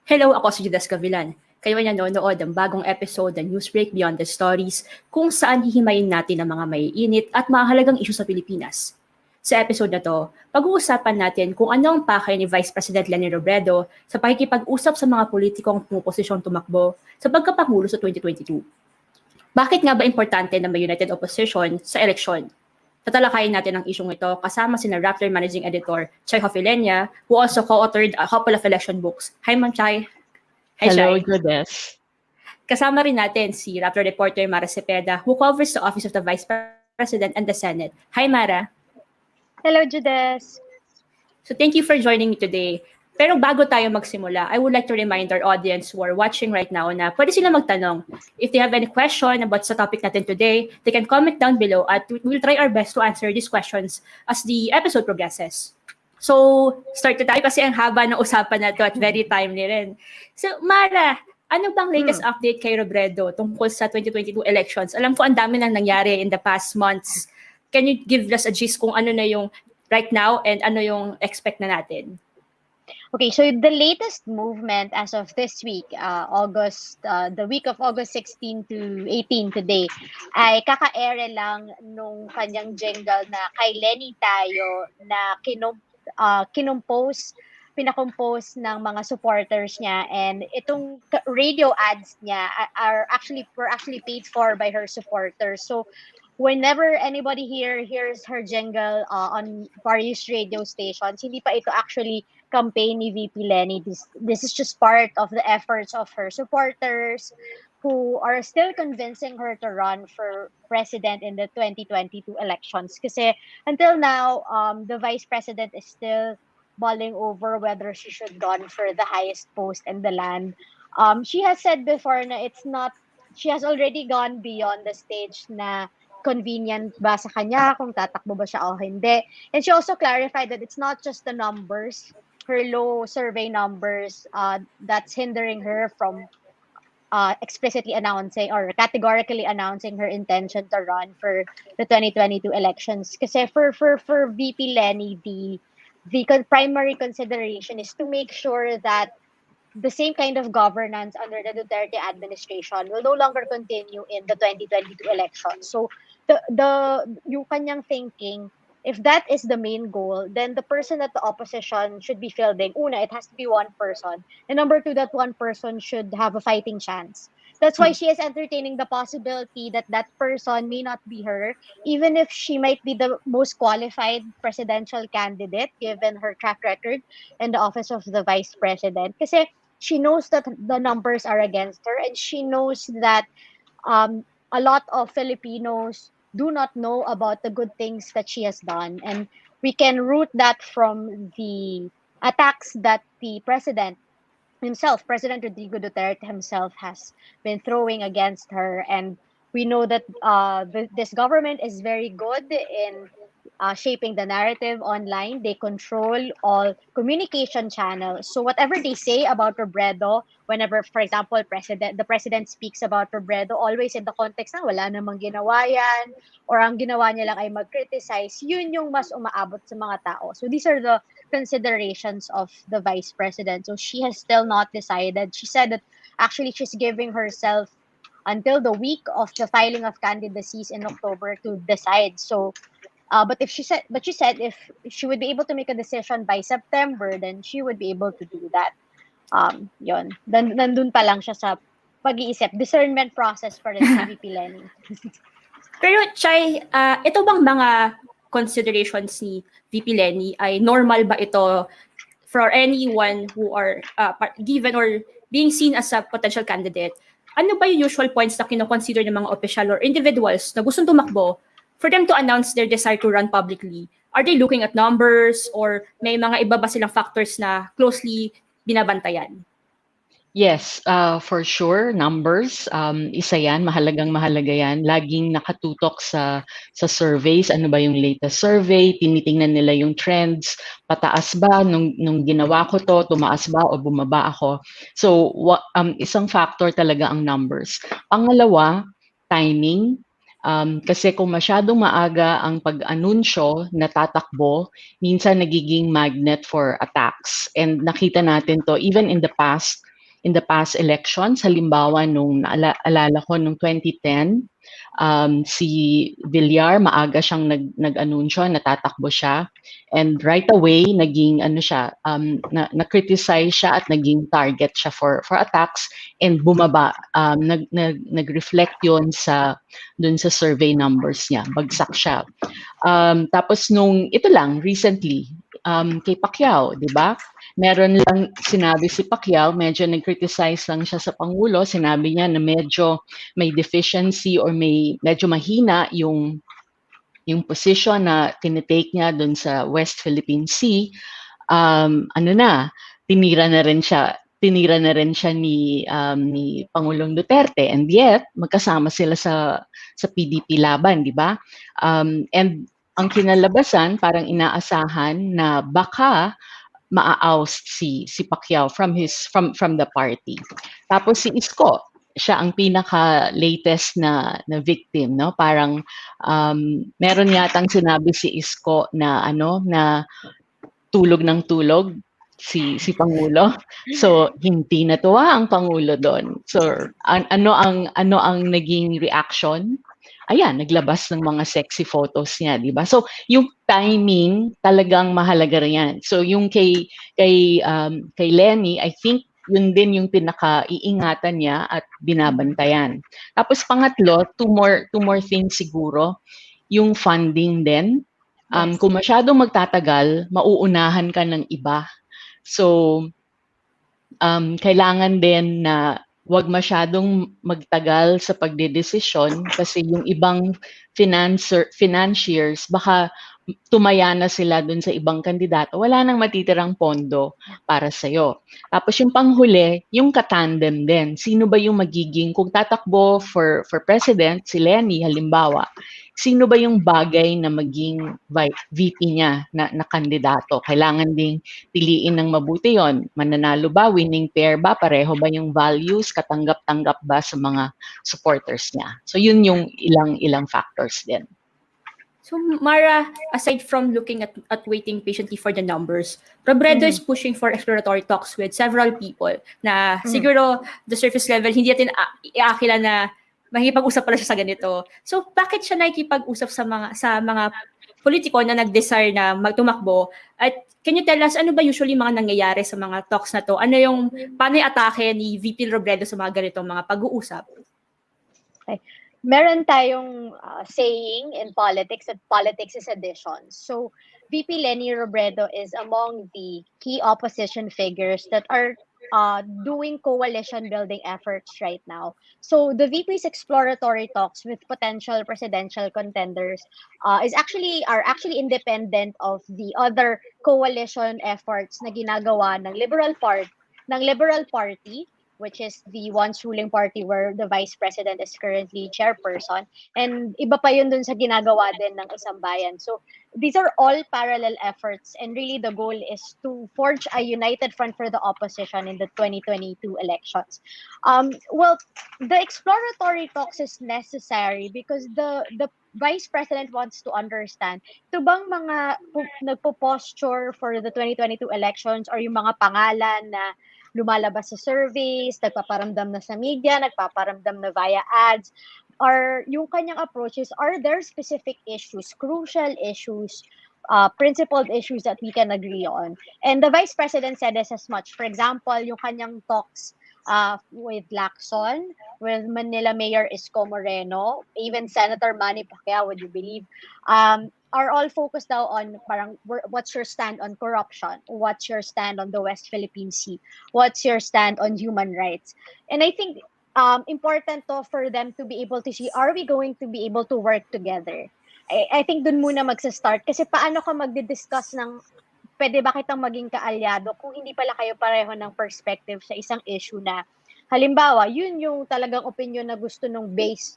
Hello, ako si Judas Gavilan. Kayo ay nanonood ng bagong episode ng Newsbreak Beyond the Stories kung saan hihimayin natin ang mga maiinit at mahalagang isyu sa Pilipinas. Sa episode na to, pag-uusapan natin kung ano ang pakay ni Vice President Leni Robredo sa pakikipag-usap sa mga politikong pumuposisyong tumakbo sa pagkapangulo sa 2022. Bakit nga ba importante na may united opposition sa eleksyon? Tatalakayin natin ang isyong ito kasama sina Raptor Managing Editor Chay Hofilenia, who also co-authored a couple of election books. Hi, Ma'am Chay. Hi, Hello, Chay. Judas. Kasama rin natin si Raptor reporter Mara Cepeda, who covers the Office of the Vice President and the Senate. Hi, Mara. Hello, Judas. So thank you for joining me today. Pero bago tayo magsimula, I would like to remind our audience who are watching right now na pwede sila magtanong. If they have any question about sa topic natin today, they can comment down below at we'll try our best to answer these questions as the episode progresses. So, start na tayo kasi ang haba ng usapan na to at very timely rin. So, Mara, ano bang latest update kay Robredo tungkol sa 2022 elections? Alam ko ang dami nang nangyari in the past months. Can you give us a gist kung ano na yung right now and ano yung expect na natin? Okay, so the latest movement as of this week, the week of August 16 to 18 today, ay kaka-ere lang nung kanyang jingle na kay Leni tayo na pinakompose ng mga supporters niya, and itong radio ads niya were actually paid for by her supporters. So whenever anybody hears her jingle on various radio stations, hindi pa ito actually campaign ni VP Leni. This is just part of the efforts of her supporters who are still convincing her to run for president in the 2022 elections. Kasi until now, the vice president is still mulling over whether she should run for the highest post in the land. She has said before na she has already gone beyond the stage na convenient ba sa kanya kung tatakbo ba siya o hindi. And she also clarified that it's not just the numbers, her low survey numbers, that's hindering her from explicitly announcing or categorically announcing her intention to run for the 2022 elections. Kasi for VP Leni, the primary consideration is to make sure that the same kind of governance under the Duterte administration will no longer continue in the 2022 election. So yung kanyang thinking, if that is the main goal, then the person that the opposition should be fielding, una, it has to be one person. And number two, that one person should have a fighting chance. That's why she is entertaining the possibility that that person may not be her, even if she might be the most qualified presidential candidate given her track record in the office of the vice president. Kasi she knows that the numbers are against her, and she knows that a lot of Filipinos do not know about the good things that she has done. And we can root that from the attacks that the president himself, President Rodrigo Duterte himself, has been throwing against her. And we know that this government is very good in shaping the narrative online. They control all communication channels. So whatever they say about Robredo, whenever, for example, the president speaks about Robredo, always in the context na wala namang ginawa yan, or ang ginawa niya lang ay mag-criticize, yun yung mas umaabot sa mga tao. So these are the considerations of the vice president. So she has still not decided. She said that actually she's giving herself until the week of the filing of candidacies in October to decide. So but she said if she would be able to make a decision by September, then she would be able to do that. Yun. Nandun pa lang siya sa pag-iisip, discernment process for the VP Leni. Pero Chay, ito bang mga considerations ni VP Leni ay normal ba ito for anyone who are given or being seen as a potential candidate? Ano ba yung usual points na kino-consider ng mga official or individuals na gustong tumakbo for them to announce their desire to run publicly? Are they looking at numbers or may mga iba ba silang factors na closely binabantayan? Yes, for sure, numbers, isa yan, mahalaga yan. Laging nakatutok sa surveys, ano ba yung latest survey, tinitingnan nila yung trends, pataas ba nung ginawa ko to, tumaas ba o bumaba ako. So, isang factor talaga ang numbers. Pangalawa, timing. Kasi kung masyadong maaga ang pag-anunsyo na tatakbo, minsan nagiging magnet for attacks. And nakita natin to even in the past, in the past elections. Halimbawa, nung alala ko nung 2010, si Villar, maaga siyang nag-anunsyo, natatakbo siya. And right away, naging ano siya, na-criticize siya at naging target siya for attacks and bumaba. Nag-reflect yun dun sa survey numbers niya. Bagsak siya. Tapos ito lang, recently, kay Pacquiao, di ba? Meron lang sinabi si Pacquiao, medyo nag-criticize lang siya sa Pangulo. Sinabi niya na medyo may deficiency or medyo mahina yung position na tinitake niya doon sa West Philippine Sea. Tinira na rin siya ni Pangulong Duterte, and yet magkasama sila sa PDP laban, di ba? And ang kinalabasan, parang inaasahan na baka maa-oust si Pacquiao from the party. Tapos si Isko, siya ang pinaka latest na victim, no? Parang meron yatang sinabi si Isko na na tulog ng tulog si Pangulo. So hindi natuwa ang Pangulo doon. So ano ang naging reaction? Ayan, naglabas ng mga sexy photos niya, di ba? So yung timing talagang mahalaga rin yan. So yung kay Leni, I think yun din yung pinaka-iingatan niya at binabantayan. Tapos pangatlo, two more things siguro, yung funding din. Kung masyadong magtatagal, mauunahan ka ng iba. So kailangan din na wag masyadong magtagal sa pagdedesisyon kasi yung ibang financiers baka tumaya na sila dun sa ibang kandidato, wala nang matitirang pondo para sa'yo. Tapos yung panghuli, yung katandem din. Sino ba yung magiging, kung tatakbo for president, si Leni halimbawa, sino ba yung bagay na maging VP niya na kandidato? Kailangan ding piliin ng mabuti yon. Mananalo ba? Winning pair ba? Pareho ba yung values? Katanggap-tanggap ba sa mga supporters niya? So yun yung ilang factors din. So Mara, aside from looking at waiting patiently for the numbers, Robredo is pushing for exploratory talks with several people na siguro the surface level hindi natin iakila na makikipag-usap pala siya sa ganito. So bakit siya nakikipag-usap sa mga politiko na nag-desire na magtumakbo? At can you tell us ano ba usually mga nangyayari sa mga talks na to? Paano yung atake ni VP Robredo sa mga ganitong mga pag-uusap? Okay. Meron tayong saying in politics that politics is addition. So VP Leni Robredo is among the key opposition figures that are doing coalition building efforts right now. So the VP's exploratory talks with potential presidential contenders are actually independent of the other coalition efforts na ginagawa ng Liberal Party, which is the once ruling party where the vice president is currently chairperson. And iba pa yun dun sa ginagawa din ng Isang Bayan. So these are all parallel efforts, and really the goal is to forge a united front for the opposition in the 2022 elections. Well, the exploratory talks is necessary because the vice president wants to understand, ito bang mga nagpo-posture for the 2022 elections or yung mga pangalan na lumalabas sa surveys, nagpaparamdam na sa media, nagpaparamdam na via ads, or yung kanyang approaches, are there specific issues, crucial issues, principled issues that we can agree on? And the Vice President said this as much. For example, yung kanyang talks with Lacson, with Manila Mayor Isko Moreno, even Senator Manny Pacquiao, would you believe, are all focused now on parang what's your stand on corruption? What's your stand on the West Philippine Sea? What's your stand on human rights? And I think important to for them to be able to see, are we going to be able to work together? I think dun muna magsa-start kasi paano ka magdi-discuss ng pwede ba kitang maging kaalyado kung hindi pala kayo pareho ng perspective sa isang issue na halimbawa, yun yung talagang opinion na gusto nung base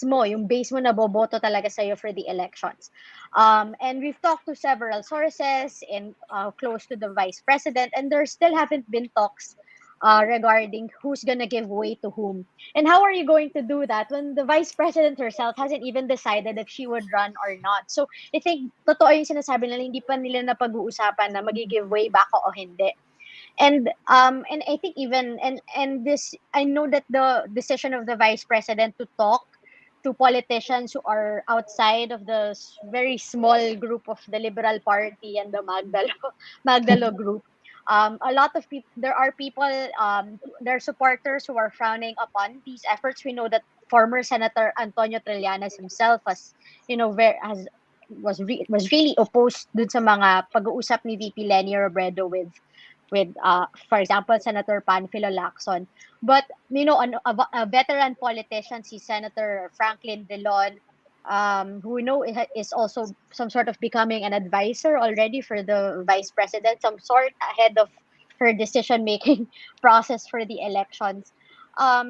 mo, yung base mo na boboto talaga sa'yo for the elections. And we've talked to several sources and close to the vice president, and there still haven't been talks regarding who's gonna give way to whom. And how are you going to do that when the vice president herself hasn't even decided if she would run or not? So I think totoo yung sinasabi nila, hindi pa nila napag-uusapan na mag-give way ba ako o hindi. And I think even and this, I know that the decision of the vice president to talk to politicians who are outside of the very small group of the Liberal Party and the Magdalo group. A lot of people, there are people, there are supporters who are frowning upon these efforts. We know that former Senator Antonio Trillanes himself has, has was really opposed dun sa mga pag-uusap ni VP Leni Robredo with for example Senator Panfilo Lacson. But a veteran politician, si Senator Franklin Dillon, who we know is also some sort of becoming an advisor already for the vice president, some sort ahead of her decision making process for the elections.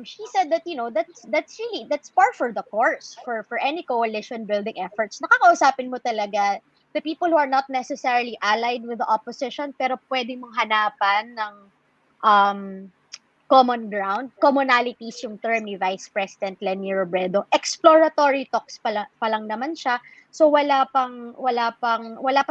She said that that's par for the course for any coalition building efforts. Nakakausapin mo talaga the people who are not necessarily allied with the opposition, pero pwede mong hanapan ng um, common ground. Commonalities yung term ni Vice President Leni Robredo. Exploratory talks pa lang naman siya. So wala pa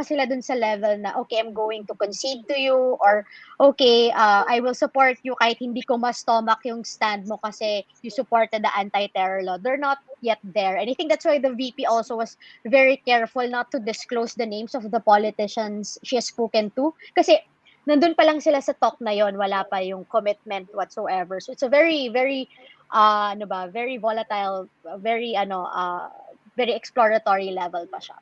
sila dun sa level na, okay, I'm going to concede to you, or okay, I will support you kahit hindi ko ma-stomach yung stand mo kasi you supported the anti-terror law. They're not yet there. And I think that's why the VP also was very careful not to disclose the names of the politicians she has spoken to. Kasi nandun pa lang sila sa talk na yon, wala pa yung commitment whatsoever. So it's a very, very, very volatile, very exploratory level pa siya.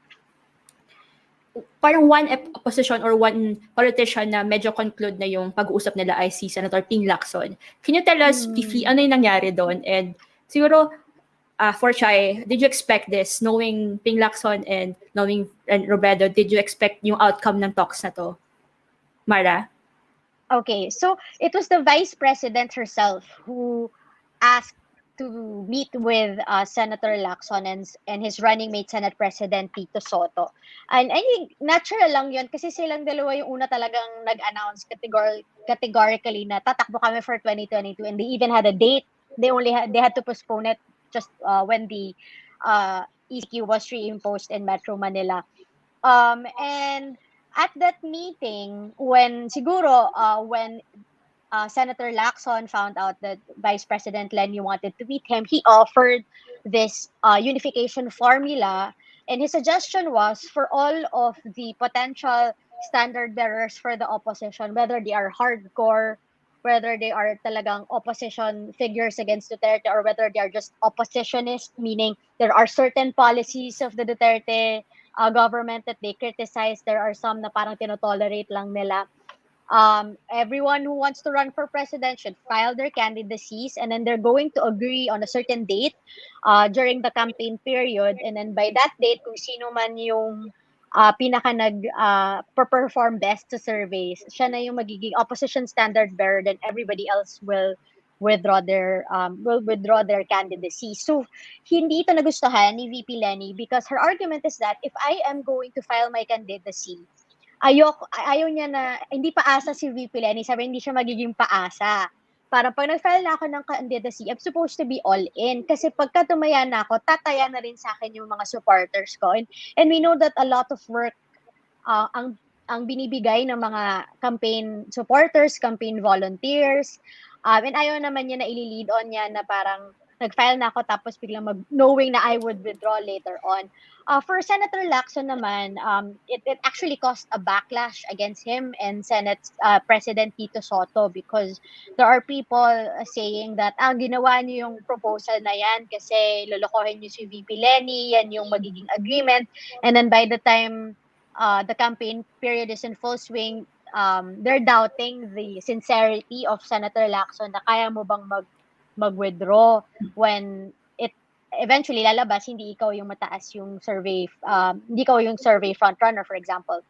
Parang one opposition or one politician na medyo conclude na yung pag-uusap nila ay si Senator Ping Lacson. Can you tell us briefly ano yung nangyari doon? And siguro, for Chai, did you expect this? Knowing Ping Lacson and knowing Robredo, did you expect yung outcome ng talks na to? Mara? Okay, so it was the vice president herself who asked to meet with Senator Lacson and his running mate, Senate President Tito Soto. And I think natural lang yun kasi silang dalawa yung una talagang nag-announce categorically na tatakbo kami for 2022, and they even had a date. They had to postpone it just when the ECQ was reimposed in Metro Manila. And at that meeting, when Senator Lacson found out that Vice President Leni wanted to meet him, he offered this unification formula, and his suggestion was for all of the potential standard bearers for the opposition, whether they are hardcore, whether they are talagang opposition figures against Duterte, or whether they are just oppositionist, meaning there are certain policies of the Duterte government that they criticize. There are some na parang tinotolerate lang nila. Everyone who wants to run for president should file their candidacies, and then they're going to agree on a certain date during the campaign period, and then by that date, kung sino man yung pinaka perform best sa surveys, siya na yung magiging opposition standard bearer, then everybody else will withdraw their candidacy. So hindi ito nagustuhan ni VP Leni because her argument is that if I am going to file my candidacy, ayaw niya na, hindi paasa si VP Leni, sabi hindi siya magiging paasa. Para pag nag-file na ako ng candidacy, I'm supposed to be all in. Kasi pagka tumaya na ako, tataya na rin sa akin yung mga supporters ko. And we know that a lot of work ang binibigay ng mga campaign supporters, campaign volunteers. And ayaw naman niya na ili-lead on niya na parang nag-file na ako tapos biglang knowing na I would withdraw later on. For Senator Lacson naman, it actually caused a backlash against him and Senate President Tito Soto because there are people saying that ginawa niyo yung proposal na yan kasi lolokohin niyo si VP Leni, yan yung magiging agreement. And then by the time the campaign period is in full swing, they're doubting the sincerity of Senator Lacson na kaya mo bang mag-withdraw when it eventually lalabas hindi ikaw yung mataas yung survey, hindi ikaw yung survey frontrunner, for example.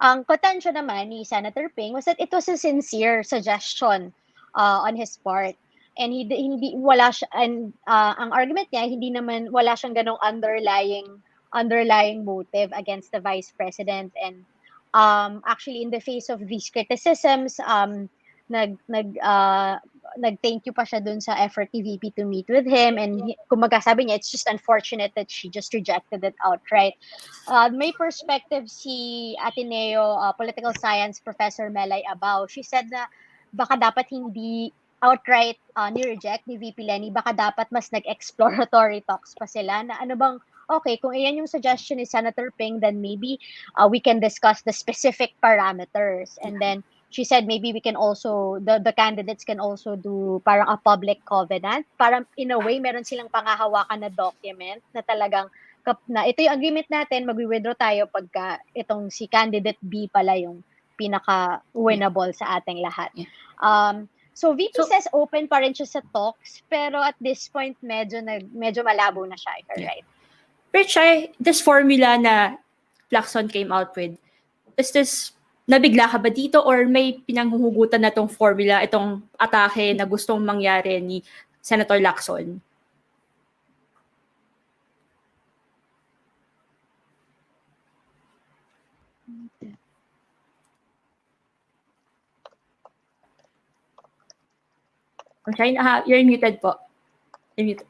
Ang contention naman ni Senator Ping was that it was a sincere suggestion on his part, and hindi wala siya, and ang argument niya hindi naman wala siyang ganong underlying motive against the vice president. And actually in the face of these criticisms, nag-thank you pa siya dun sa effort ni VP to meet with him, and kumbaga sabi niya, it's just unfortunate that she just rejected it outright. May perspective si Ateneo Political Science Professor Melay Abao. She said na baka dapat hindi outright ni-reject ni VP Leni, baka dapat mas nag-exploratory talks pa sila na ano bang, okay, kung iyan yung suggestion ni Senator Ping, then maybe we can discuss the specific parameters. And then she said maybe we can also, the candidates can also do parang a public covenant. Parang in a way, meron silang pangahawakan na document na talagang na ito yung agreement natin, magwi-withdraw tayo pagka itong si candidate B pala yung pinaka-winnable sa ating lahat. So VP says open pa rin siya sa talks, pero at this point medyo malabo na siya, right? Pero Chay, this formula na Lacson came out with, is this, nabigla ka ba dito or may pinanghuhugutan na tong formula, itong atake na gustong mangyari ni Senator Lacson? Chay, you're muted po. You're muted.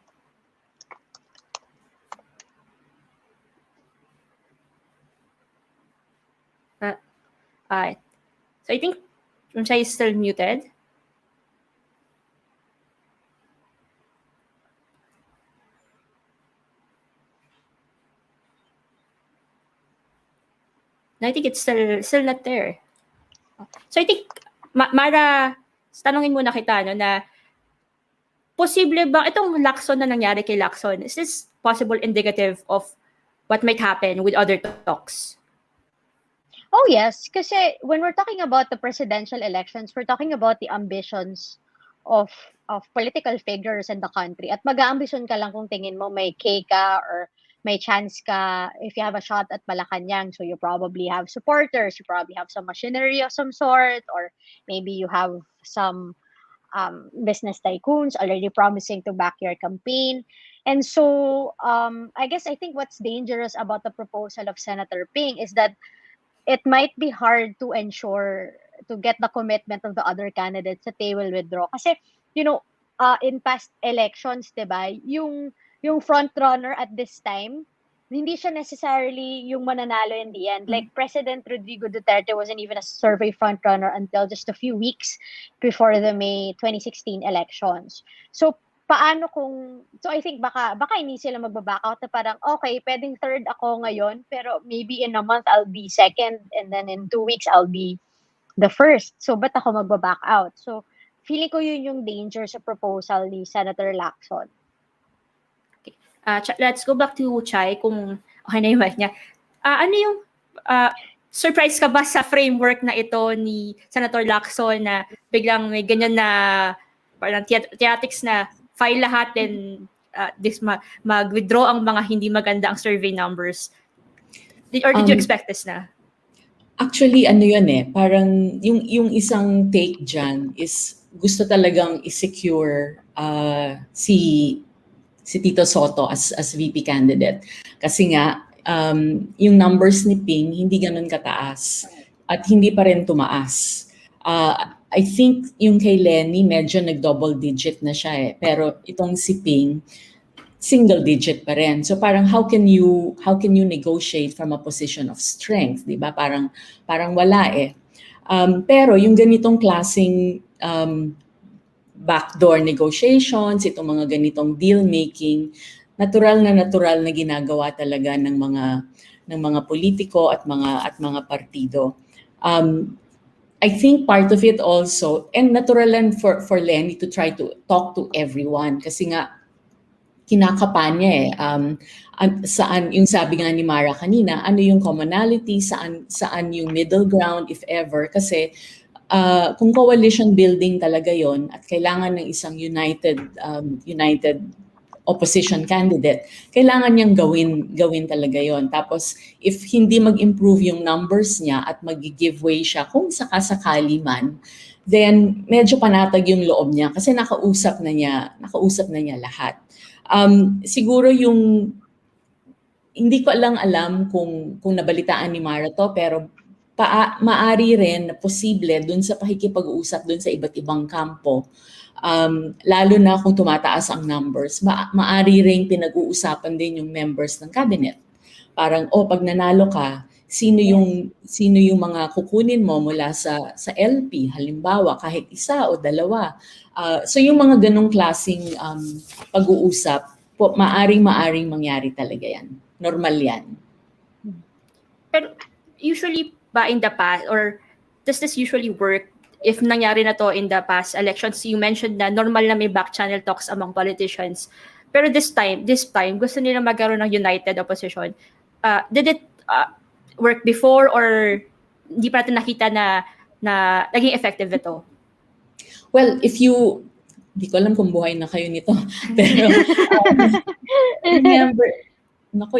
So I think Chay is still muted. No, I think it's still not there. So I think, Mara, tanungin muna kita, no, na posible ba itong Lacson na nangyari kay Lacson, is this possible indicative of what might happen with other talks? Oh yes, kasi when we're talking about the presidential elections, we're talking about the ambitions of political figures in the country. At mag-aambisyon ka lang kung tingin mo may K ka or may chance ka if you have a shot at Malacanang. So you probably have supporters, you probably have some machinery of some sort, or maybe you have some business tycoons already promising to back your campaign. And so I think what's dangerous about the proposal of Senator Ping is that it might be hard to ensure to get the commitment of the other candidates that they will withdraw. Kasi, in past elections, diba, yung front runner at this time, hindi siya necessarily yung mananalo in the end. Like President Rodrigo Duterte wasn't even a survey front runner until just a few weeks before the May 2016 elections. So I think baka hindi sila magbaback out na parang, okay, pwedeng third ako ngayon, pero maybe in a month I'll be second, and then in 2 weeks I'll be the first. So ba't ako magbaback out? So feeling ko yun yung danger sa proposal ni Senator Lacson. Okay. Let's go back to Chay, kung okay na yung mic niya. Ano yung surprise ka ba sa framework na ito ni Senator Lacson na biglang may ganyan na parang theatrics na file lahat, then mag-withdraw ang mga hindi maganda ang survey numbers? Did you expect this na? Actually, ano yun parang yung isang take dyan is gusto talagang i-secure si Tito Soto as VP candidate. Kasi nga, yung numbers ni Ping hindi ganun kataas at hindi pa rin tumaas. I think yung kay Leni medyo nag-double digit na siya pero itong si Ping single digit pa rin. So parang how can you negotiate from a position of strength, 'di ba? Parang wala pero yung ganitong klaseng backdoor negotiations, itong mga ganitong deal making, natural na ginagawa talaga ng mga politiko at mga partido. I think part of it also, and natural lang for Leni to try to talk to everyone kasi nga kinakapa niya saan yung sabi nga ni Mara kanina, ano yung commonality, saan yung middle ground if ever, kasi kung coalition building talaga yon at kailangan ng isang united opposition candidate, kailangan niyang gawin talaga yon. Tapos if hindi mag-improve yung numbers niya at mag-give way siya kung sakasakali man, then medyo panatag yung loob niya kasi nakausap na niya lahat. Siguro yung hindi ko alam kung nabalitaan ni Mara to, pero maari rin na posible dun sa pakikipag-uusap dun sa iba't ibang kampo, lalo na kung tumataas ang numbers, maari rin pinag-uusapan din yung members ng cabinet. Parang, pag nanalo ka, sino yung mga kukunin mo mula sa LP, halimbawa, kahit isa o dalawa. So yung mga ganong klaseng pag-uusap, maaring mangyari talaga yan. Normal yan. Pero usually ba in the past, or does this usually work if nangyari na to in the past elections? You mentioned na normal na may back channel talks among politicians. Pero this time, gusto nila magkaroon ng united opposition. Did it work before, or hindi pa natin nakita na naging effective ito? Well, di ko alam kung buhay na kayo nito, pero remember,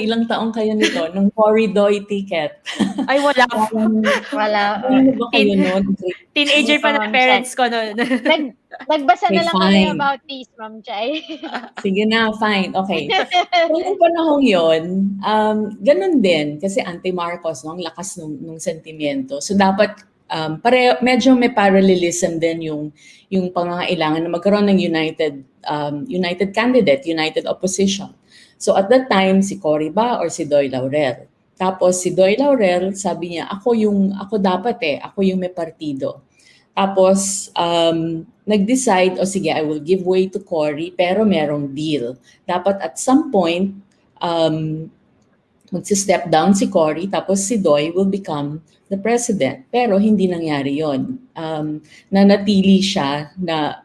ilang taong kayo nito, nung Corridoy ticket. Ay, wala. Wala. Ano ba kayo nun? Teenager pa na parents ko nun. Nagbasa na Okay, lang kami fine. about this, Ma'am Chay. Sige na, fine. Okay. So, yung panahong yun, ganun din. Kasi anti-Marcos, no? Ang lakas nung sentimiento. So, dapat, medyo may parallelism din yung pangangailangan na magkaroon ng united candidate, united opposition. So, at that time, si Cory ba or si Doy Laurel? Tapos, si Doy Laurel, sabi niya, ako yung may partido. Tapos, nag-decide, sige, I will give way to Cory, pero merong deal. Dapat at some point, magsi-step down si Cory, tapos si Doy will become the president. Pero hindi nangyari yon. Nanatili siya na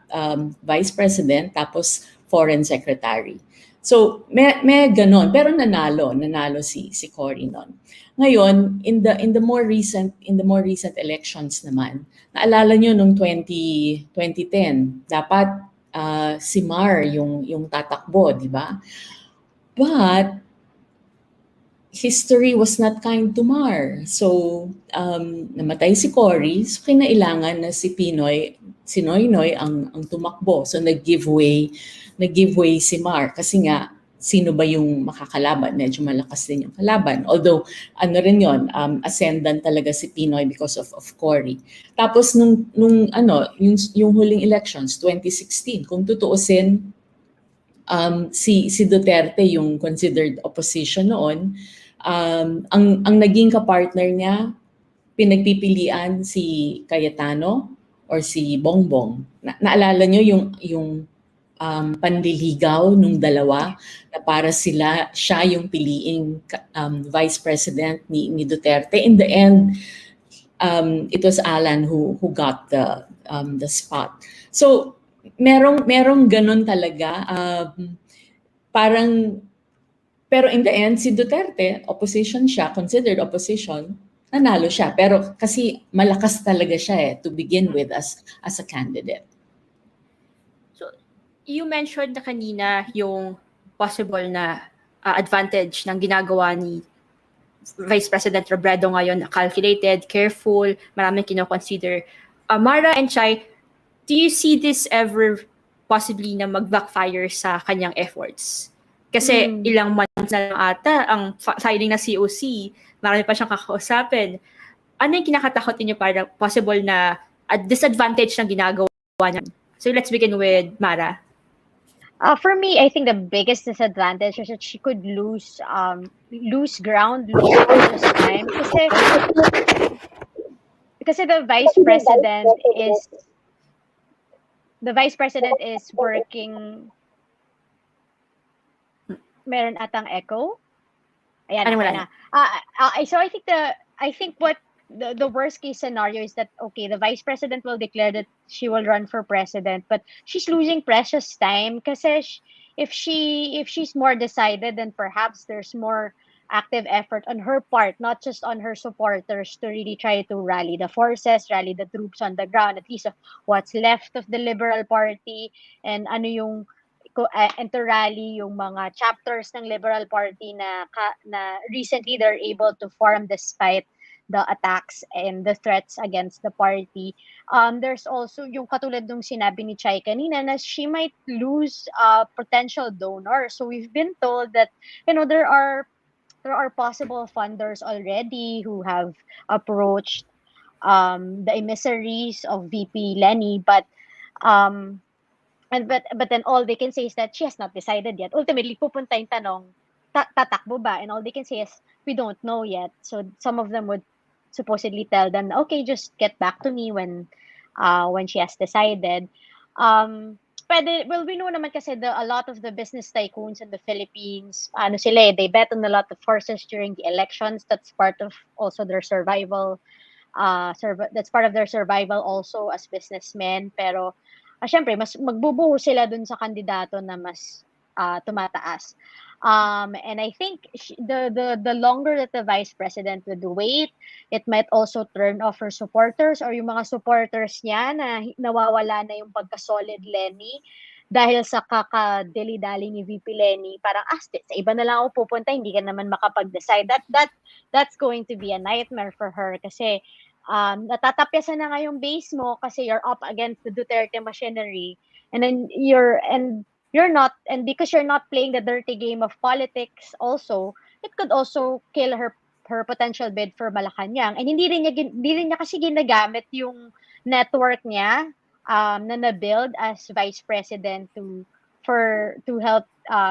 vice president, tapos foreign secretary. So, may ganon. Pero nanalo si Cory noon. Ngayon, in the more recent elections naman, naalala nyo nung 2010, dapat si Mar yung tatakbo, di ba? But history was not kind to Mar. So, namatay si Cory, so kinailangan na si Noynoy ang tumakbo. So, nag-give way si Mar kasi nga, sino ba yung makakalaban? Medyo malakas din yung kalaban. Although, rin yon, ascendant talaga si Pinoy because of Cory. Tapos, yung huling elections, 2016, kung tutuusin, si Duterte yung considered opposition noon, ang naging kapartner niya, pinagpipilian si Cayetano or si Bongbong. Naalala nyo yung panliligaw nung dalawa na para siya yung piliing vice president ni Duterte. In the end, it was Alan who got the spot. So merong ganun talaga. Pero in the end, si Duterte, opposition siya, considered opposition, nanalo siya. Pero kasi malakas talaga siya to begin with as a candidate. You mentioned na kanina yung possible na advantage ng ginagawa ni Vice President Robredo ngayon, calculated, careful, maraming kino-consider. Mara and Chai, do you see this ever possibly na mag-backfire sa kanyang efforts? Kasi ilang months na lang ata ang filing na COC, marami pa siyang kakausapin. Ano yung kinakatakotin niyo para possible na disadvantage ng ginagawa niya? So let's begin with Mara. For me, I think the biggest disadvantage is that she could lose ground, lose time. Kasi the vice president is working. Meron atang echo. Ayan, na. So I think what the worst case scenario is that, okay, the vice president will declare that she will run for president, but she's losing precious time kasi if she's more decided, then perhaps there's more active effort on her part, not just on her supporters, to really try to rally the forces, rally the troops on the ground, at least of what's left of the Liberal Party, and and to rally yung mga chapters ng Liberal Party na recently they're able to form despite the attacks and the threats against the party. There's also yung katulad nung sinabi ni Chai kanina na she might lose potential donors. So we've been told that there are there are possible funders already who have approached the emissaries of VP Leni, but um, but then all they can say is that she has not decided yet. Ultimately, pupunta yung tanong, tatakbo ba? And all they can say is, we don't know yet. So some of them would supposedly tell them, okay, just get back to me when she has decided. Well, we know naman kasi a lot of the business tycoons in the Philippines, ano sila they bet on a lot of horses during the elections. That's part of also their survival. That's part of their survival also as businessmen. Pero, syempre, mas magbubuho sila dun sa kandidato na mas tumataas. And I think the longer that the vice president would wait, it might also turn off her supporters or yung mga supporters niya na nawawala na yung pagka-solid Leni dahil sa kakadili-dali ni VP Leni. Parang, sa iba na lang ako pupunta, hindi ka naman makapag-decide. That's going to be a nightmare for her kasi natatapyasan na nga yung base mo kasi you're up against the Duterte machinery, and then you're not, and because you're not playing the dirty game of politics also, it could also kill her potential bid for Malacanang. And hindi rin niya kasi ginagamit yung network niya na na-build as vice president to help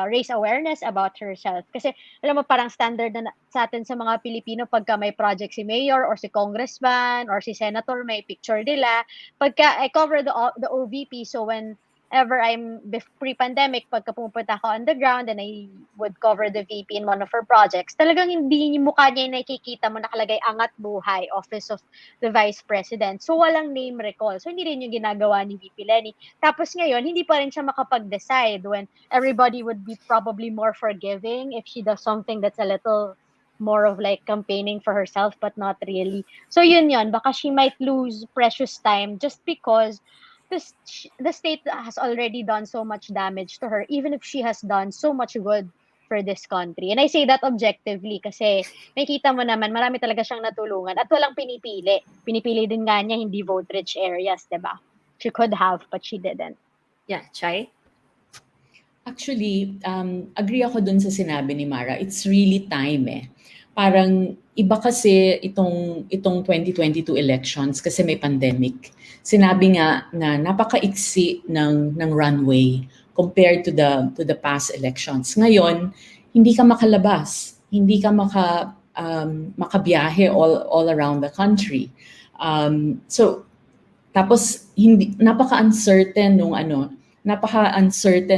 raise awareness about herself. Kasi alam mo, parang standard na sa atin sa mga Pilipino, pagka may project si mayor or si congressman or si senator, may picture nila. Pagka I cover the OVP, so whenever I'm pre-pandemic, pagka pumunta ako on the ground and I would cover the VP in one of her projects, talagang hindi yung mukha niya yung nakikita mo nakalagay Angat Buhay, Office of the Vice President. So walang name recall. So hindi rin yung ginagawa ni VP Leni. Tapos ngayon, hindi pa rin siya makapag-decide when everybody would be probably more forgiving if she does something that's a little more of like campaigning for herself but not really. So yun, baka she might lose precious time just because the state has already done so much damage to her, even if she has done so much good for this country. And I say that objectively kasi makita mo naman marami talaga siyang natulungan at walang pinipili. Pinipili din nga niya hindi vote-rich areas, diba? She could have, but she didn't. Yeah, Chai? Actually, agree ako dun sa sinabi ni Mara. It's really time Parang iba kasi itong 2022 elections kasi may pandemic. Sinabi nga na napakaiksi ng runway compared to the past elections. Ngayon, hindi ka makalabas, hindi ka makabiyahe all around the country. So tapos napaka-uncertain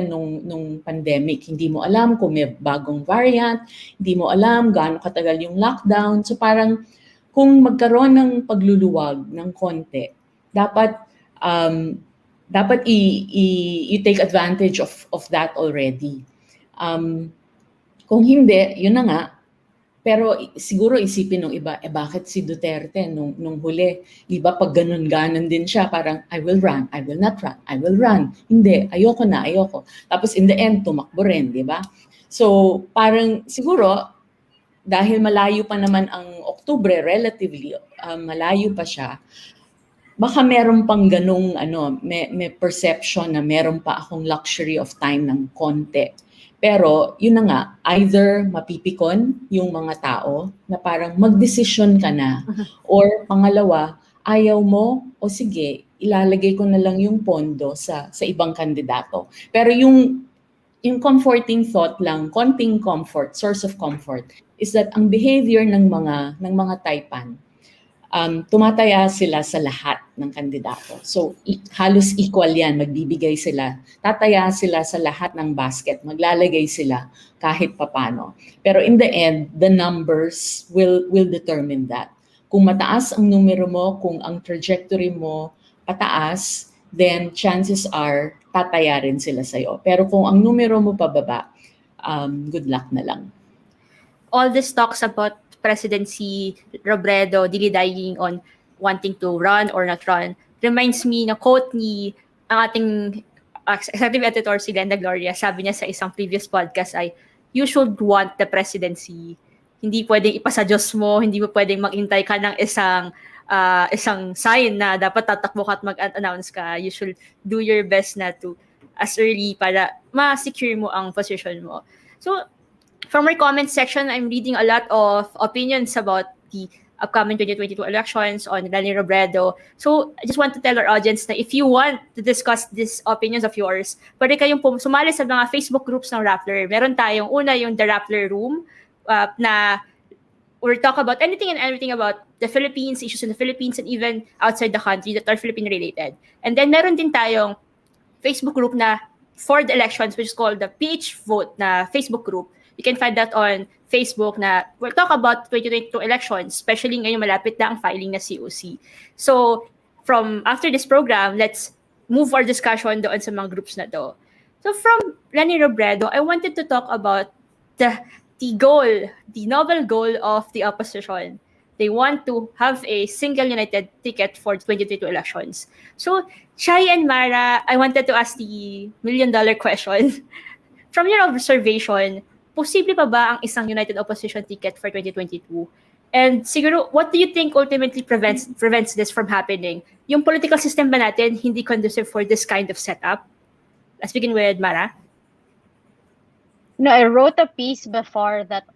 nung pandemic. Hindi mo alam kung may bagong variant, hindi mo alam gaano katagal yung lockdown. So parang kung magkaroon ng pagluluwag ng konti, dapat you take advantage of that already. Kung hindi, yun na nga. Pero siguro isipin ng iba, bakit si Duterte nung huli? Diba pag ganun-ganon din siya, parang I will run, I will not run, I will run. Hindi, ayoko. Tapos in the end, tumakbo rin, diba? So parang siguro, dahil malayo pa naman ang Oktubre, relatively, malayo pa siya, baka meron pang ganung may perception na meron pa akong luxury of time ng konti. Pero yun na nga, either mapipikon yung mga tao na parang magdesisyon ka na, or pangalawa, ayaw mo, o sige, ilalagay ko na lang yung pondo sa ibang kandidato. Pero yung comforting thought lang, konting comfort, source of comfort, is that ang behavior ng mga Taipan, tumataya sila sa lahat ng kandidato. So halos equal yan, magbibigay sila. Tataya sila sa lahat ng basket, maglalagay sila kahit papano. Pero in the end, the numbers will determine that. Kung mataas ang numero mo, kung ang trajectory mo pataas, then chances are tataya rin sila sa'yo. Pero kung ang numero mo pababa, good luck na lang. All this talks about presidency, Robredo, dilly-dallying on wanting to run or not run, reminds me na quote ni ang ating executive editor si Glenda Gloria. Sabi niya sa isang previous podcast ay, you should want the presidency. Hindi pwedeng ipasa Diyos mo, hindi mo pwedeng maghintay ka ng isang sign na dapat tatakbo ka at mag-announce ka. You should do your best na to as early para ma-secure mo ang position mo. So, From our comment section, I'm reading a lot of opinions about the upcoming 2022 elections on Leni Robredo. So I just want to tell our audience that if you want to discuss these opinions of yours, pwede kayong sumali sa mga Facebook groups ng Rappler. Meron tayong una yung The Rappler Room na we'll talk about anything and everything about the Philippines, issues in the Philippines, and even outside the country that are Philippine-related. And then meron din tayong Facebook group na for the elections, which is called the PH Vote na Facebook group. You can find that on Facebook na we'll talk about 2022 elections, especially ngayon malapit na ang filing na COC. So from after this program, let's move our discussion doon sa mga groups na to. So from Leni Robredo, I wanted to talk about the novel goal of the opposition. They want to have a single united ticket for 2022 elections. So, Shai and Mara, I wanted to ask the million-dollar question. From your observation, posible pa ba ang isang united opposition ticket for 2022? And siguro, what do you think ultimately prevents this from happening? Yung political system ba natin hindi conducive for this kind of setup? Let's begin with Mara. No, I wrote a piece before that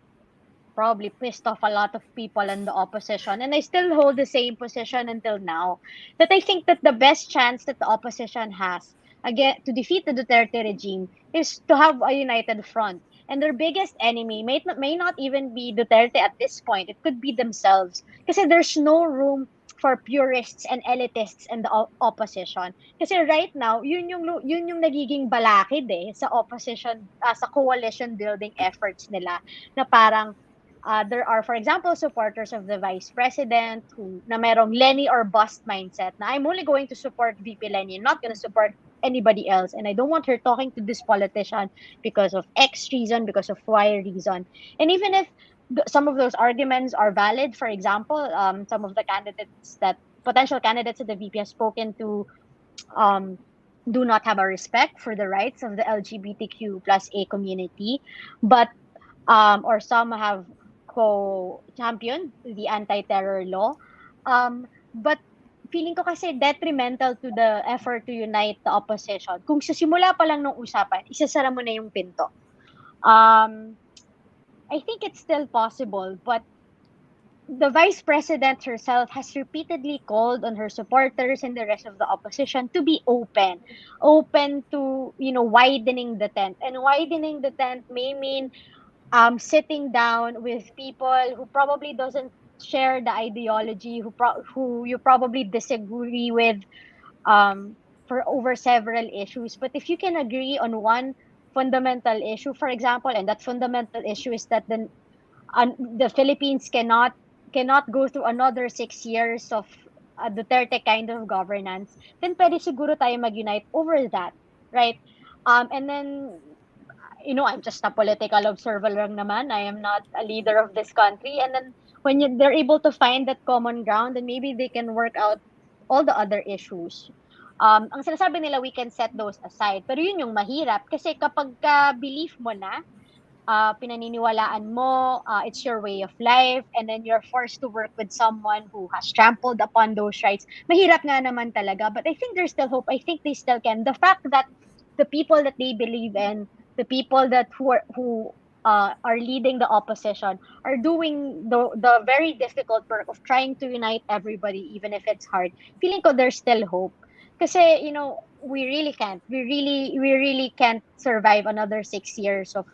probably pissed off a lot of people in the opposition, and I still hold the same position until now, that I think that the best chance that the opposition has again to defeat the Duterte regime is to have a united front. And their biggest enemy may not even be Duterte at this point. It could be themselves. Kasi there's no room for purists and elitists in the opposition. Kasi right now, yun yung nagiging balakid sa opposition, sa coalition building efforts nila, na parang there are, for example, supporters of the vice president na merong Leni or bust mindset na I'm only going to support VP Leni, I'm not going to support anybody else, and I don't want her talking to this politician because of X reason, because of Y reason. And even if some of those arguments are valid, for example, some of the potential candidates that the VP has spoken to do not have a respect for the rights of the LGBTQ plus A community, but or some have co-championed the anti-terror law. But feeling ko kasi detrimental to the effort to unite the opposition. Kung sa simula pa lang ng usapan, isasara mo na yung pinto. I think it's still possible, but the vice president herself has repeatedly called on her supporters and the rest of the opposition to be open to, widening the tent. And widening the tent may mean sitting down with people who probably doesn't share the ideology, who you probably disagree with for over several issues. But if you can agree on one fundamental issue, for example, and that fundamental issue is that the Philippines cannot go through another 6 years of Duterte kind of governance, then pwede siguro tayo mag-unite over that, right? And then, I'm just a political observer lang naman. I am not a leader of this country. And then when they're able to find that common ground, then maybe they can work out all the other issues. Ang sinasabi nila, we can set those aside. Pero yun yung mahirap. Kasi kapag belief mo na, pinaniniwalaan mo, it's your way of life, and then you're forced to work with someone who has trampled upon those rights, mahirap nga naman talaga. But I think there's still hope. I think they still can. The fact that the people that they believe in, the people who are leading the opposition are doing the very difficult work of trying to unite everybody, even if it's hard. Feeling ko there's still hope. Kasi, we really can't. We really can't survive another 6 years of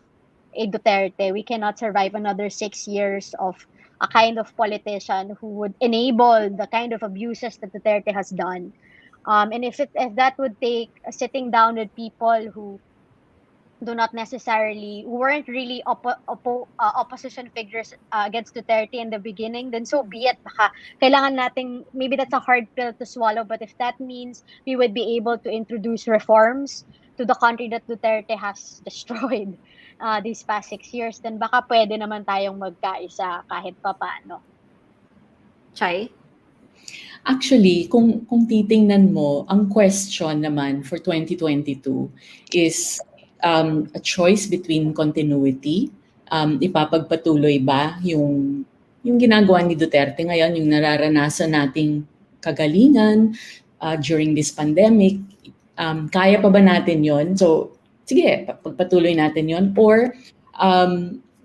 a Duterte. We cannot survive another 6 years of a kind of politician who would enable the kind of abuses that Duterte has done. And if that would take sitting down with people who weren't really opposition figures against Duterte in the beginning, then so be it. Kailangan nating, maybe that's a hard pill to swallow, but if that means we would be able to introduce reforms to the country that Duterte has destroyed these past 6 years, then baka pwede naman tayong magkaisa kahit papaano. Chai? Actually, kung titingnan mo, ang question naman for 2022 is a choice between continuity. Ipapagpatuloy ba yung ginagawa ni Duterte ngayon, yung nararanasan nating kagalingan during this pandemic? Kaya pa ba natin yon? So, sige, pagpatuloy natin yon. Or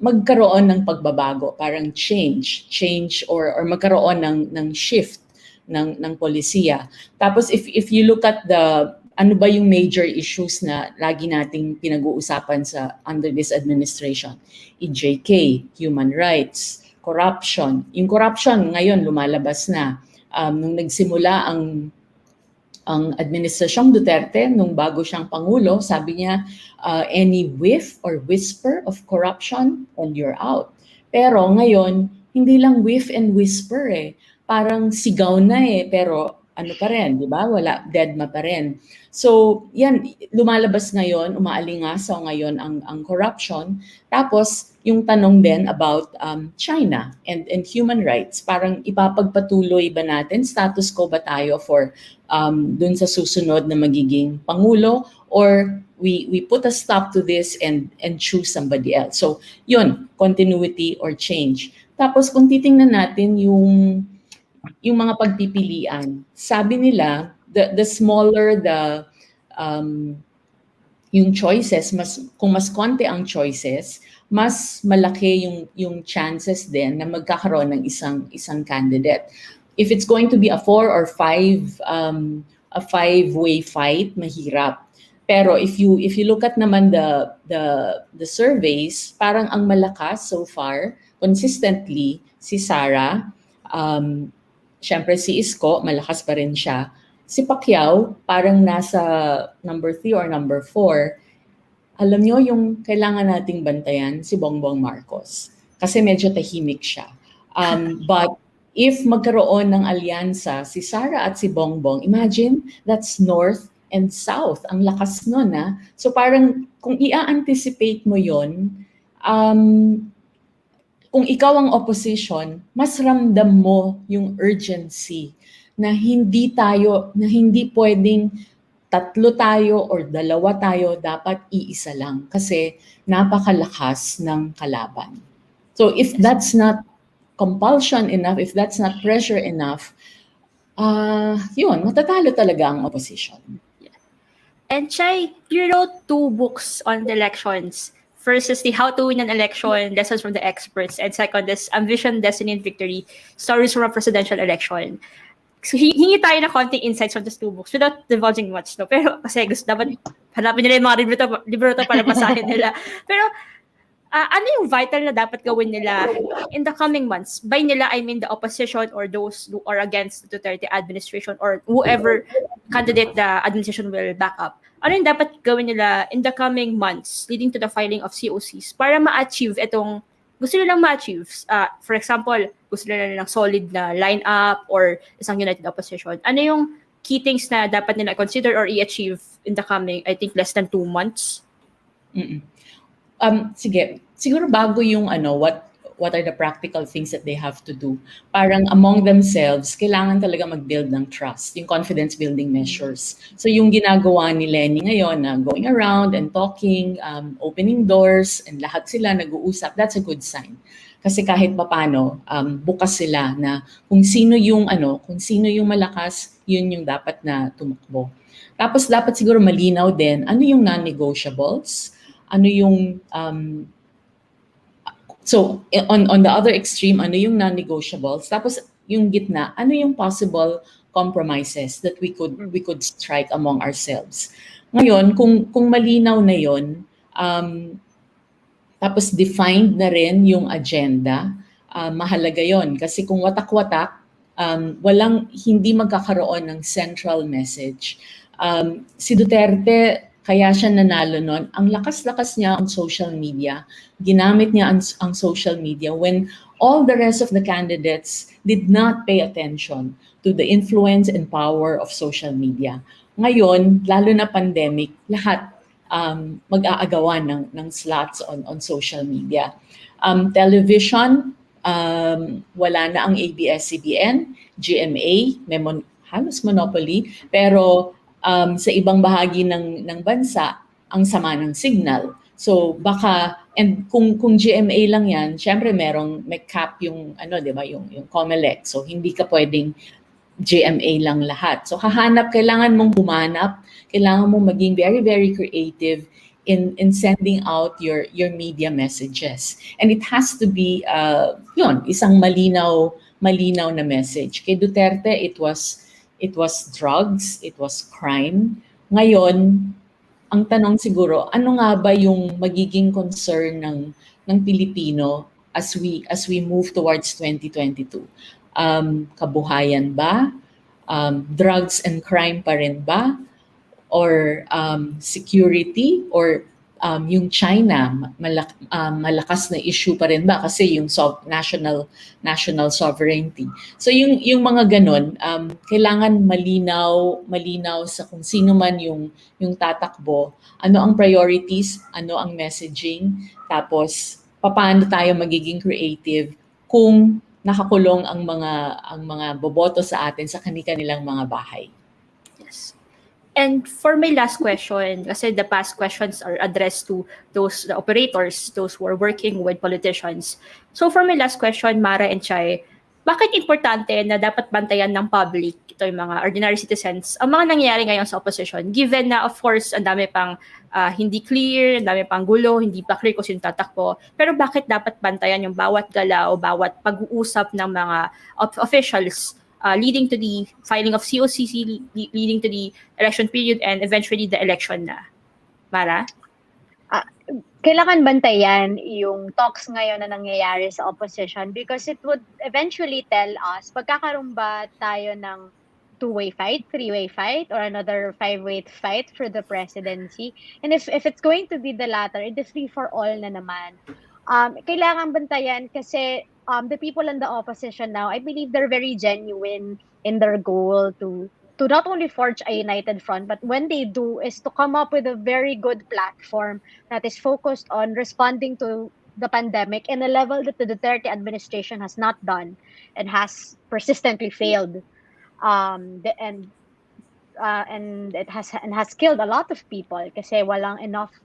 magkaroon ng pagbabago, parang change or magkaroon ng shift ng polisiya. Tapos if you look at the ano ba yung major issues na lagi nating pinag-uusapan sa under this administration? EJK, human rights, corruption. Yung corruption ngayon lumalabas na. Nung nagsimula ang administrasyong Duterte, nung bago siyang Pangulo, sabi niya, any whiff or whisper of corruption and you're out. Pero ngayon, hindi lang whiff and whisper eh. Parang sigaw na eh, pero ano pa rin, di ba? Wala, deadma pa rin. So, yan, lumalabas ngayon, umaalingasaw ngayon ang corruption. Tapos, yung tanong din about China and human rights. Parang ipapagpatuloy ba natin, status quo ba tayo for dun sa susunod na magiging Pangulo, or we put a stop to this and choose somebody else. So, yun, continuity or change. Tapos, kung titingnan natin yung mga pagpipilian, sabi nila, the smaller yung choices, kung mas konti ang choices, mas malaki yung chances din na magkakaroon ng isang candidate. If it's going to be a 4 or 5 a 5-way fight, mahirap. Pero if you look at naman the surveys, parang ang malakas so far consistently si Sara, syempre si Isko, malakas pa rin siya. Si Pacquiao, parang nasa number 3 or number 4. Alam nyo, yung kailangan nating bantayan, si Bongbong Marcos. Kasi medyo tahimik siya. But if magkaroon ng alyansa si Sara at si Bongbong, imagine, that's north and south. Ang lakas nun, ha? So parang kung i-anticipate mo yon, kung ikaw ang opposition, mas ramdam mo yung urgency na hindi pwedeng 3 tayo or 2 tayo, dapat iisa lang kasi napakalakas ng kalaban. So if that's not compulsion enough, if that's not pressure enough, yun, matatalo talaga ang opposition. And Chai, you wrote 2 books on the elections. First is the How to Win an Election, Lessons from the Experts. And second is Ambition, Destiny, and Victory, Stories from a Presidential Election. So, hingi tayo na konting insights from those 2 books without divulging much, no? Pero kasi gusto dapat hanapin nila yung mga libro para basahin nila. Pero ano yung vital na dapat gawin nila in the coming months? By nila, I mean the opposition or those who are against the Duterte administration or whoever candidate the administration will back up. Ano yung dapat gawin nila in the coming months leading to the filing of COCs para ma-achieve itong gusto nilang ma-achieve? For example, gusto nila ng solid na lineup or isang united opposition. Ano yung key things na dapat nila consider or i-achieve in the coming, I think, less than 2 months? Sige, siguro bago yung what are the practical things that they have to do. Parang among themselves, kailangan talaga mag-build ng trust, yung confidence building measures. So yung ginagawa ni Leni ngayon na going around and talking, opening doors, and lahat sila nag-uusap, that's a good sign. Kasi kahit papano, bukas sila na kung sino yung malakas, yun yung dapat na tumakbo. Tapos dapat siguro malinaw din, ano yung non-negotiables, ano yung so on the other extreme, ano yung non-negotiables, tapos yung gitna, ano yung possible compromises that we could strike among ourselves. Ngayon, kung malinaw na yon, tapos defined na rin yung agenda, mahalaga yon kasi kung watak-watak, hindi magkakaroon ng central message. Si Duterte, kaya siya nanalo nun, ang lakas-lakas niya on social media, ginamit niya ang social media when all the rest of the candidates did not pay attention to the influence and power of social media. Ngayon, lalo na pandemic, lahat mag-aagawan ng slots on social media. Television, wala na ang ABS-CBN, GMA, halos monopoly, pero sa ibang bahagi ng bansa, ang sama ng signal. So baka, and kung GMA lang yan, syempre may cap yung, di ba, yung COMELEC. So hindi ka pwedeng GMA lang lahat. So kailangan mong humanap, kailangan mong maging very, very creative in sending out your media messages. And it has to be isang malinaw na message. Kay Duterte, it was drugs, it was crime. Ngayon, ang tanong siguro, ano nga ba yung magiging concern ng Pilipino as we move towards 2022? Kabuhayan ba? Drugs and crime pa rin ba? Or security? Or yung China, malakas na issue pa rin ba kasi yung national sovereignty. So yung mga ganun, kailangan malinaw sa kung sino man yung tatakbo, ano ang priorities, ano ang messaging, tapos paano tayo magiging creative kung nakakulong ang mga boboto sa atin sa kanilang mga bahay. Yes. And for my last question, kasi the past questions are addressed to the operators, those who are working with politicians. So for my last question, Mara and Chai, bakit importante na dapat bantayan ng public, ito yung mga ordinary citizens, ang mga nangyayari ngayon sa opposition, given na of course, ang dami pang hindi clear, ang dami pang gulo, hindi pa clear kung sino tatakbo, pero bakit dapat bantayan yung bawat galaw, bawat pag-uusap ng mga officials leading to the filing of COCC, leading to the election period and eventually the election na. Mara? Kailangan bantayan yung talks ngayon na nangyayari sa opposition because it would eventually tell us pagkakaroon ba tayo ng two-way fight, three-way fight, or another five-way fight for the presidency. And if it's going to be the latter, it is free for all na naman. Kailangan bantayan kasi the people in the opposition now, I believe they're very genuine in their goal to not only forge a united front, but when they do is to come up with a very good platform that is focused on responding to the pandemic in a level that the Duterte administration has not done and has persistently failed. And it has killed a lot of people kasi walang enough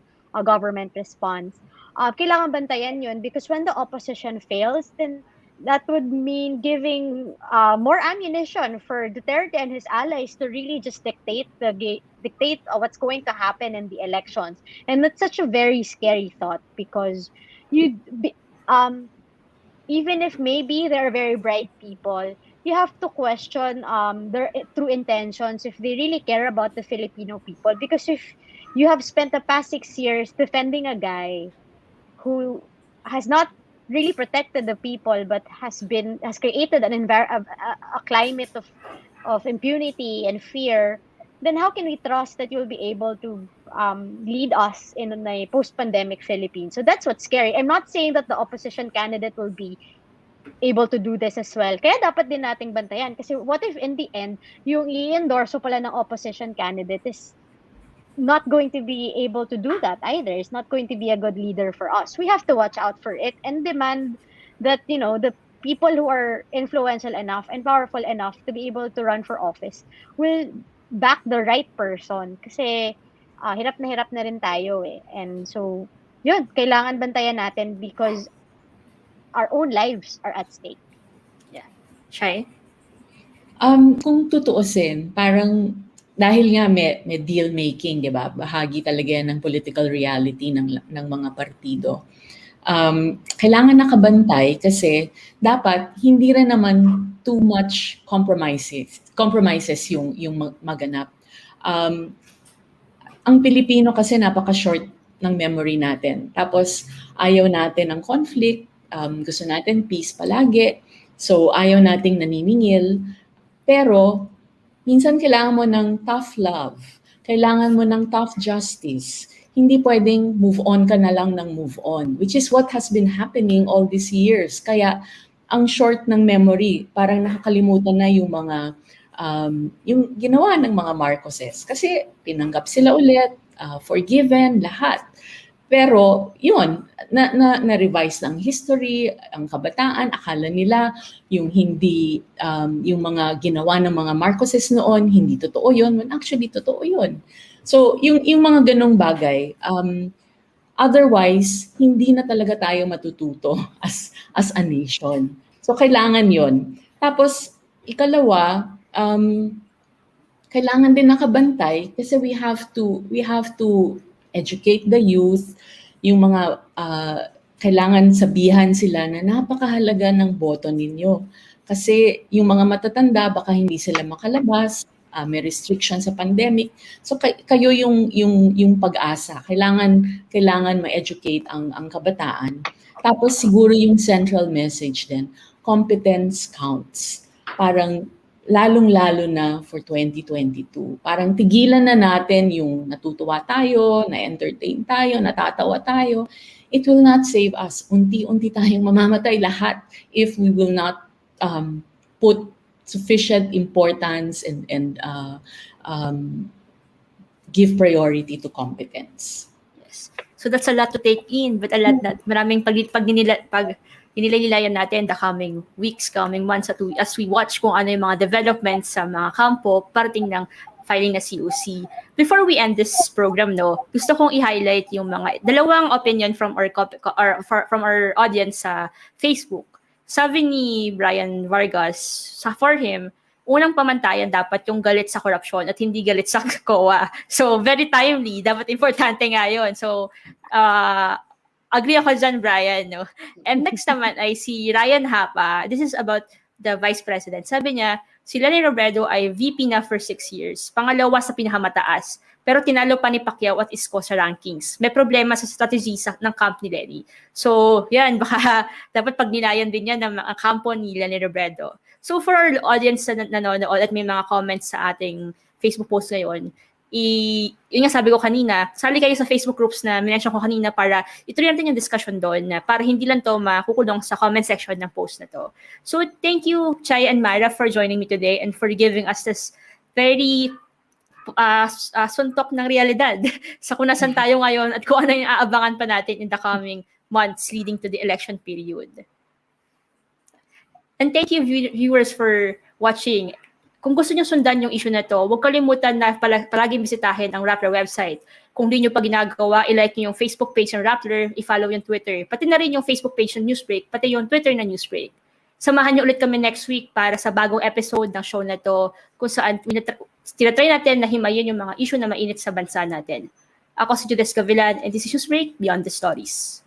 government response. Kailangan bantayan yun because when the opposition fails, then that would mean giving more ammunition for Duterte and his allies to really just dictate what's going to happen in the elections. And that's such a very scary thought because even if maybe they're very bright people, you have to question their true intentions if they really care about the Filipino people. Because if you have spent the past 6 years defending a guy who has not really protected the people but has created a climate of impunity and fear, then how can we trust that you'll be able to lead us in a post-pandemic Philippines? So that's what's scary. I'm not saying that the opposition candidate will be able to do this as well. Kaya dapat din nating bantayan. Kasi what if in the end, yung i-endorso pala ng opposition candidate is not going to be able to do that either. It's not going to be a good leader for us. We have to watch out for it and demand that, the people who are influential enough and powerful enough to be able to run for office will back the right person. Kasi hirap na rin tayo eh. And so, yun, kailangan bantayan natin because our own lives are at stake. Yeah. Shai? Kung tutuusin, parang dahil nga may deal making, 'di ba? Bahagi talaga yan ng political reality ng mga partido. Kailangan nakabantay kasi dapat hindi rin naman too much compromises yung maganap. Ang Pilipino kasi napaka-short ng memory natin. Tapos ayaw natin ng conflict, gusto natin peace palagi. So ayaw nating naniningil. Pero minsan kailangan mo ng tough love. Kailangan mo ng tough justice. Hindi pwedeng move on ka na lang ng move on, which is what has been happening all these years. Kaya ang short ng memory, parang nakakalimutan na yung mga yung ginawa ng mga Marcoses. Kasi pinanggap sila ulit, forgiven, lahat. Pero yun, na-revise ng history, ang kabataan, akala nila yung hindi, yung mga ginawa ng mga Marcoses noon, hindi totoo yun. When actually, totoo yun. So, yung mga ganong bagay, otherwise, hindi na talaga tayo matututo as a nation. So, kailangan yun. Tapos, ikalawa, kailangan din nakabantay kasi we have to educate the youth, yung mga kailangan sabihan sila na napakahalaga ng boto ninyo. Kasi yung mga matatanda, baka hindi sila makalabas, may restriction sa pandemic. So kayo yung pag-asa. Kailangan ma-educate ang kabataan. Tapos siguro yung central message din, competence counts. Parang lalong-lalo na for 2022. Parang tigilan na natin yung natutuwa tayo, na-entertain tayo, natatawa tayo. It will not save us. Unti-unti tayong mamamatay lahat if we will not put sufficient importance and give priority to competence. Yes. So that's a lot to take in, but a lot na maraming nilalayan natin the coming weeks, coming months as we watch kung ano yung mga developments sa mga kampo parating ng filing na COC. Before we end this program, gusto kong i-highlight yung mga dalawang opinion from our audience sa Facebook. Sabi ni Brian Vargas, for him, unang pamantayan dapat yung galit sa korupsyon at hindi galit sa COA. So, very timely. Dapat importante nga yun. So, agree ako dyan, Brian. And next naman ay si Ryan Hapa. This is about the Vice President. Sabi niya, si Leni Robredo ay VP na for 6 years. Pangalawa sa pinakamataas. Pero tinalo pa ni Pacquiao at Isko sa rankings. May problema sa strategy ng camp ni Leni. So, yan, baka dapat pagnilayan din yan ng mga kampo ni Leni Robredo. So, for our audience na nanonood at may mga comments sa ating Facebook post ngayon, yun nga sabi ko kanina, sali kayo sa Facebook groups na minention ko kanina para ituloy natin yung discussion doon na para hindi lang to makukulong sa comment section ng post na to. So, thank you, Chai and Mara, for joining me today and for giving us this very suntok ng realidad sa kung nasan tayo ngayon at kung ano yung aabangan pa natin in the coming months leading to the election period. And thank you viewers for watching. Kung gusto niyo sundan yung issue na to, huwag kalimutan na palaging bisitahin ang Rappler website. Kung di nyo pa ginagawa, i-like nyo yung Facebook page ng Rappler, i-follow yung Twitter, pati na rin yung Facebook page ng Newsbreak, pati yung Twitter ng Newsbreak. Samahan nyo ulit kami next week para sa bagong episode ng show na to kung saan tinatry natin na himayin yung mga issue na mainit sa bansa natin. Ako si Judes Gavilan and this is Newsbreak, Beyond the Stories.